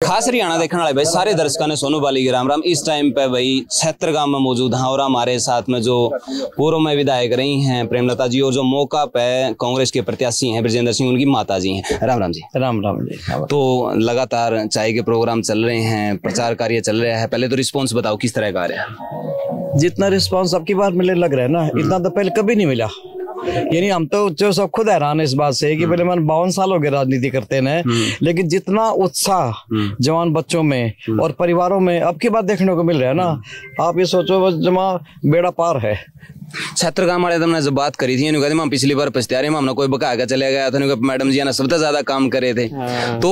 खास हरियाणा देखने वाले भाई सारे दर्शकों ने सोनू बाली की राम राम। इस टाइम पे भाई छेत्रगांव में मौजूद हैं और हमारे साथ में जो पूर्व में विधायक रही हैं प्रेमलता जी और जो मौका पे कांग्रेस के प्रत्याशी हैं ब्रजेंद्र सिंह, उनकी माता जी हैं। राम राम जी। राम राम जी। तो लगातार चाय के प्रोग्राम चल रहे हैं, प्रचार कार्य चल रहा है, पहले तो रिस्पॉन्स बताओ किस तरह का आ रहा है? जितना रिस्पांस अब की बार मिलने लग रहा है ना, इतना तो पहले कभी नहीं मिला। यानी हम तो जो सब खुद हैरान है इस बात से कि पहले मैंने 52 साल हो गए राजनीति करते हैं, लेकिन जितना उत्साह जवान बच्चों में और परिवारों में अब की बात देखने को मिल रहा है ना, आप ये सोचो बस जमा बेड़ा पार है। छेत्रगांव वाले तुमने जब बात करी थी कहते हम पिछली बार पछतारे में हमने कोई बका के चले गया था, मैडम जी ने सबसे ज्यादा काम करे थे। तो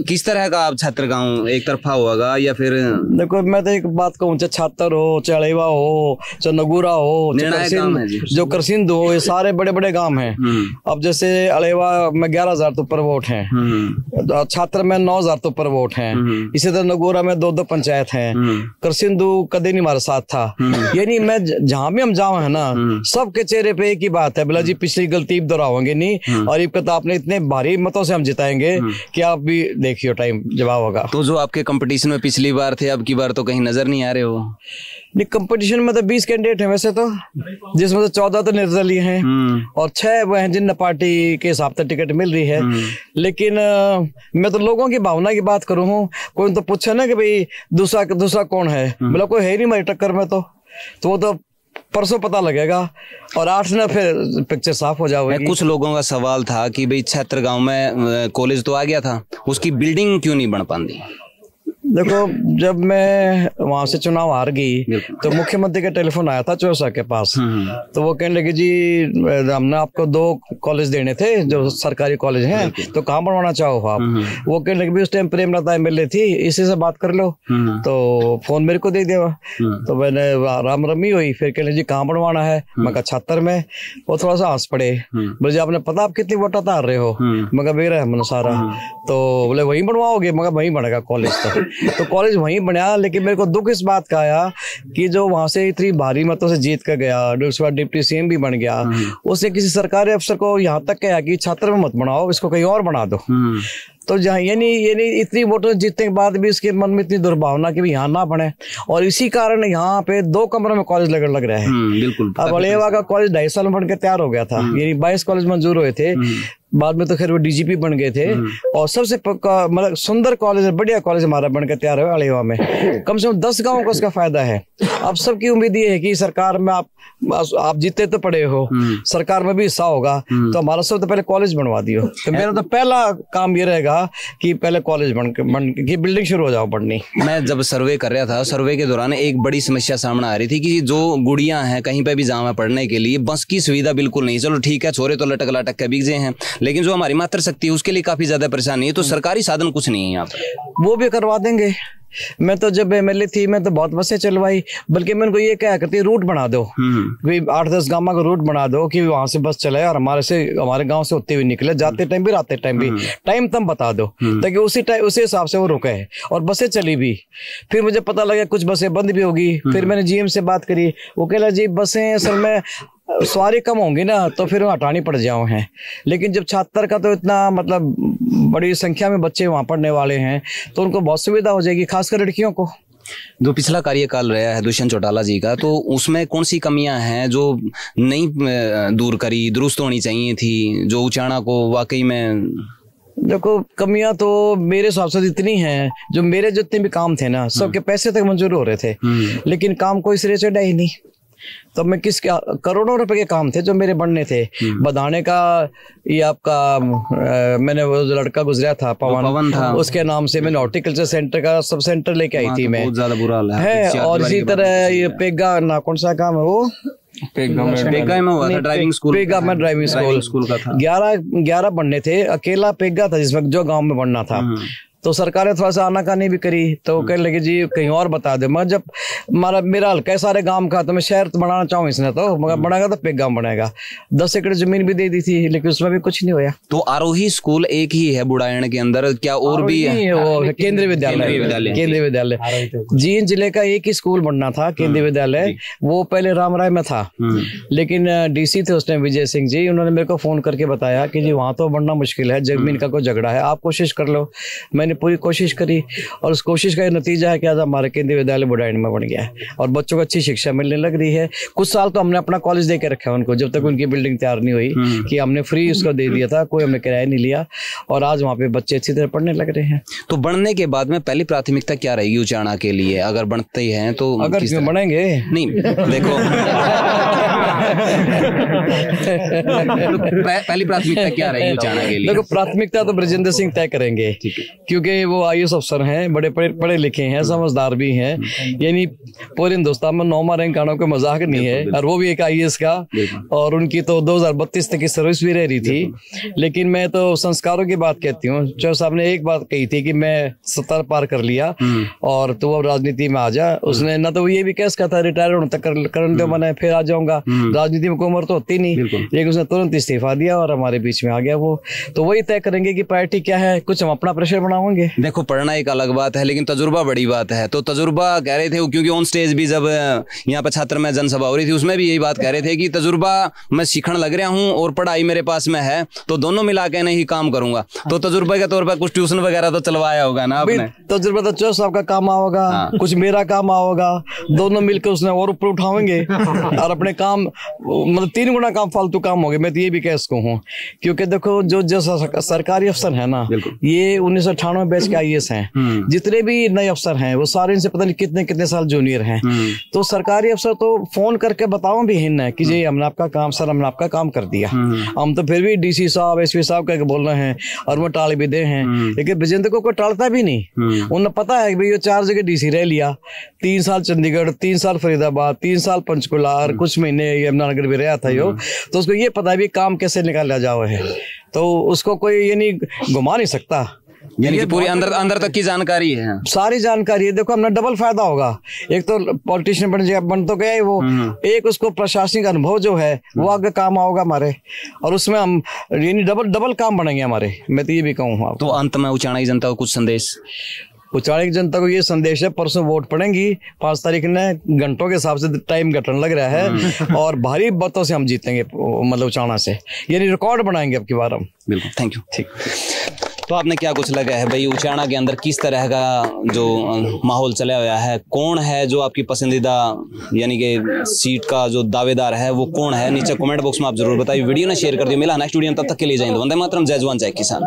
किस तरह का आप छेत्रगांव एक तरफा होगा या फिर? देखो मैं तो एक बात कहूँ, चाहे छात्र हो, चाहे अलेवा हो, चाहे नगूरा हो, जो करसिंध हो, ये सारे बड़े बड़े गांव हैं। अब जैसे अलेवा में 11,000 तो ऊपर वोट हैं, छात्र में 9,000 तो ऊपर वोट हैं, इसी तरह नगूरा में 2 पंचायत हैं, करसिंधु कदे नहीं हमारे साथ था। यानी मैं जहाँ भी हम जाओ है ना, सबके चेहरे पे एक ही बात है, बोला जी पिछली गलती दोहराओगे नहीं और ये तो आपने इतने भारी मतों से हम जिताएंगे कि आप भी देखियो टाइम जवाब होगा। तो जो आपके कंपटीशन में पिछली बार थे अब की बार तो कहीं नजर नहीं आ रहे हो? नहीं, कंपटीशन में तो 20 कैंडिडेट हैं वैसे तो, जिसमें से 14 तो निर्दलीय हैं और 6 वो हैं जिन पार्टी के हिसाब से टिकट मिल रही है। लेकिन मैं तो लोगों की भावना की बात करूँ हूँ, कोई तो पूछे ना कि भाई दूसरा कौन है, बोला कोई है नहीं मेरी टक्कर में, तो वो तो परसों पता लगेगा और 8 ना फिर पिक्चर साफ हो जाएगी। कुछ लोगों का सवाल था कि भाई छेत्रगांव में कॉलेज तो आ गया था, उसकी बिल्डिंग क्यों नहीं बन पाती? देखो, जब मैं वहां से चुनाव हार गई तो मुख्यमंत्री का टेलीफोन आया था चौसा के पास, तो वो कहने लगे जी हमने आपको 2 कॉलेज देने थे जो सरकारी कॉलेज हैं, तो कहाँ बनवाना चाहो आप? वो कहने लगे उस टाइम प्रेमलता एमएलए थी, इसी से बात कर लो। तो फोन मेरे को दे दिया, तो मैंने राम रमी हुई, फिर कहने जी कहाँ बनवाना है? मैं कहा छात्र में। वो थोड़ा सा हंस पड़े, बोले आपने पता आप कितनी वोट तार रहे हो? मैं कहा बेरा है सारा। तो बोले वहीं बनवाओगे? मैं कहा वहीं बनेगा कॉलेज। तो कॉलेज वहीं बना, लेकिन मेरे को दुख इस बात का आया कि जो वहां से इतनी भारी मतों से जीत कर गया, उसके बाद डिप्टी सीएम भी बन गया, उसने किसी सरकारी अफसर को यहाँ तक कहा कि छात्र में मत बनाओ, इसको कहीं और बना दो। तो जहाँ यानी इतनी वोटों जीतने के बाद भी इसके मन में इतनी दुर्भावना कि यहाँ ना बने, और इसी कारण यहाँ पे 2 कमरों में कॉलेज लग रहा है। बिल्कुल। अब अलेवा का कॉलेज 2.5 साल में बन के तैयार हो गया था, यानी 22 कॉलेज मंजूर हुए थे, बाद में तो खैर वो डीजीपी बन गए थे, और सबसे मतलब सुंदर कॉलेज, बढ़िया कॉलेज हमारा बनकर तैयार हुआ अलेवा में। कम से कम 10 गाँव को उसका फायदा है। अब सबकी उम्मीद ये है कि सरकार में आप जीते तो पड़े हो, सरकार में भी हिस्सा होगा, तो हमारा सबसे पहले कॉलेज बनवा दियो। तो मेरा तो पहला काम ये रहेगा कि पहले कॉलेज बन की बिल्डिंग शुरू हो जाओ बननी। मैं जब सर्वे कर रहा था, सर्वे के दौरान एक बड़ी समस्या सामने आ रही थी कि जो गुड़ियां हैं कहीं पे भी जावा पढ़ने के लिए बस की सुविधा बिल्कुल नहीं। चलो ठीक है, छोरे तो लटक के बीजे हैं, लेकिन जो हमारी मातृशक्ति है उसके लिए काफी ज्यादा परेशानी है। तो सरकारी साधन कुछ नहीं है यहाँ पर, वो भी करवा देंगे। मैं तो जब एमएलए थी मैं तो बहुत बसें चलवाई, बल्कि मैं उनको ये कहा करती रूट बना दो, 8-10 गांव का रूट बना दो कि वहां से बस चले और हमारे गांव से होते हुए निकले, जाते टाइम भी आते टाइम भी, टाइम तुम बता दो ताकि उसी हिसाब से वो रुके और बसें चली भी। फिर मुझे पता लगा कुछ बसें बंद भी होगी, फिर मैंने जीएम से बात करी, वो कहला जी बसें असल में सवारी कम होंगी ना तो फिर हटानी पड़ जाओ हैं, लेकिन जब छात्र का तो इतना मतलब बड़ी संख्या में बच्चे वहां पढ़ने वाले हैं तो उनको बहुत सुविधा हो जाएगी, खासकर लड़कियों को। जो पिछला कार्यकाल रहा है दुष्यंत चौटाला जी का, तो उसमें कौन सी कमियां हैं जो नहीं दूर करी, दुरुस्त होनी चाहिए थी, जो उचाणा को वाकई में? देखो, कमियां तो मेरे हिसाब से इतनी हैं, जो मेरे जितने भी काम थे ना सबके पैसे तक मंजूर हो रहे थे, लेकिन काम कोई सिरे चढ़ा ही नहीं। तो मैं करोड़ों रुपए के काम थे जो मेरे बनने थे। बधाने का ये आपका मैंने वो लड़का गुजरा था पवन था, उसके नाम से मैंने हॉर्टिकल्चर सेंटर का सब सेंटर लेके आई थी मैं। बहुत ज्यादा बुरा हाल है। और इसी तरह ये पेगा ना कौन सा काम है वो पेगा में हुआ था, ड्राइविंग स्कूल। पेगा में ड्राइविंग स्कूल का था। 11 बनने थे, अकेला पेगा था जिसमें जो गाँव में बनना था। तो सरकार ने थोड़ा सा आनाकानी भी करी, तो कहने लगे जी कहीं और बता दो। मैं जब मेरा हल्का सारे गांव का, तो मैं शहर तो बनाना चाहूँ इसने, तो मगर बनाएगा तो पेग गांव बनेगा। 10 एकड़ जमीन भी दे दी थी, लेकिन उसमें भी कुछ नहीं होया। तो आरोही स्कूल एक ही है बुढ़ायण के अंदर, क्या और भी है? वो केंद्रीय विद्यालय जींद जिले का एक ही स्कूल बनना था, केंद्रीय विद्यालय। वो पहले रामराय में था, लेकिन डीसी थे उस टाइम विजय सिंह जी, उन्होंने मेरे को फोन करके बताया कि जी वहां तो बनना मुश्किल है, जमीन का कोई झगड़ा है, आप कोशिश कर लो। मैंने पूरी कोशिश करी और उस कोशिश का ये नतीजा है कि आज हमारे केंद्रीय विद्यालय बुढ़ाइन में बन गया है और बच्चों को अच्छी शिक्षा मिलने लग रही है। कुछ साल तो हमने अपना कॉलेज दे के रखा है उनको, जब तक उनकी बिल्डिंग तैयार नहीं हुई, कि हमने फ्री उसको दे दिया था, कोई हमने किराया नहीं लिया और आज वहाँ पे बच्चे अच्छी तरह पढ़ने लग रहे हैं। तो बढ़ने के बाद में पहली प्राथमिकता क्या रहेगी उचाना के लिए, अगर बढ़ते ही हैं तो? अगर क्यों बढ़ेंगे, नहीं देखो पहली प्राथमिकता क्या रहेगी उचाना के लिए? देखो प्राथमिकता तो ब्रजेंद्र सिंह तय करेंगे, क्योंकि वो IAS अफसर हैं, बड़े पढ़े लिखे हैं, समझदार भी हैं, यानी पूरे हिंदुस्तान में 9वां रैंक आना कोई मजाक नहीं है, और वो भी एक IAS का, और उनकी तो 2032 तक की सर्विस भी रह रही थी। लेकिन मैं तो संस्कारों की बात कहती हूँ। चौहान साहब ने एक बात कही थी कि मैं 70 पार कर लिया और तो अब राजनीति में आ जा। उसने ना तो वो ये भी कैस कहा था रिटायर होने तक करने दो, मैंने फिर आ जाऊंगा, राजनीति में कोई उम्र तो होती नहीं, लेकिन उसने तुरंत इस्तीफा दिया और हमारे बीच में आ गया वो। तो वही तय करेंगे कि पार्टी क्या है, कुछ हम अपना प्रेशर बनाएंगे। देखो पढ़ना एक अलग बात है, लेकिन तजुर्बा बड़ी बात है। तो तजुर्बा कह रहे थे, क्योंकि ऑन स्टेज भी जब यहाँ पे छात्र में जनसभा हो रही थी उसमें भी यही बात कह रहे थे कि तजुर्बा मैं सीखने लग रहा हूँ और पढ़ाई मेरे पास में है, तो दोनों मिला के नहीं काम करूंगा। तो तजुर्बे के तौर पर कुछ ट्यूशन वगैरह तो चलवाया होगा ना आपने? तजुर्बा तो चौहान साहब का काम आओगा, कुछ मेरा काम आओगा, दोनों मिलकर उसने और ऊपर उठाएंगे और अपने काम मतलब 3 गुना काम फालतू काम हो गए। मैं तो ये भी कह सकूँ हूँ, क्योंकि देखो जो सरकारी अफसर है ना, ये 1998 बैच के IAS हैं, जितने भी नए अफसर हैं वो सारे इनसे पता नहीं कितने साल जूनियर हैं। तो सरकारी अफसर तो फोन करके बताओ भी है कि जी हमने आपका काम, सर हमने आपका काम कर दिया। हम तो फिर भी DC साहब SP साहब कह के बोल रहे हैं और वो टाल भी दे हैं, लेकिन विजेंद्र को कोई टालता भी नहीं। उन्हें पता है कि भाई ये 4 जगह DC रह लिया, 3 साल चंडीगढ़, 3 साल फरीदाबाद, 3 साल पंचकुला और कुछ महीने यमुनानगर भी रहा था यो। तो उसको ये पता है भी काम कैसे निकाला जाओ है, तो उसको कोई ये नहीं घुमा नहीं सकता। यानी कि पूरी अंदर तक की जानकारी है, सारी जानकारी है। देखो हमने डबल फायदा होगा, एक तो पॉलिटिशियन बन तो गया ही वो, एक उसको प्रशासनिक अनुभव जो है वो आगे काम आओगा हमारे, और उसमें हम यानी डबल काम बनेंगे हमारे। मैं तो ये भी कहूँ। तो अंत में उचाना की जनता को कुछ संदेश? उचाना की जनता को ये संदेश है, परसों वोट पड़ेंगी 5 तारीख ने, घंटों के हिसाब से टाइम घटने लग रहा है और भारी मतों से हम जीतेंगे, मतलब उचाना से, यानी रिकॉर्ड बनाएंगे अब की बार हम। बिल्कुल, थैंक यू। ठीक, तो आपने क्या कुछ लगा है भाई उचाना के अंदर किस तरह का जो माहौल चला हुआ है, कौन है जो आपकी पसंदीदा यानी कि सीट का जो दावेदार है वो कौन है? नीचे कमेंट बॉक्स में आप जरूर बताइए, वीडियो ना शेयर कर दिए। मिला नेक्स्ट वीडियो, तब तक के लिए जय हिंद, वंदे मातरम, जय जवान जय किसान।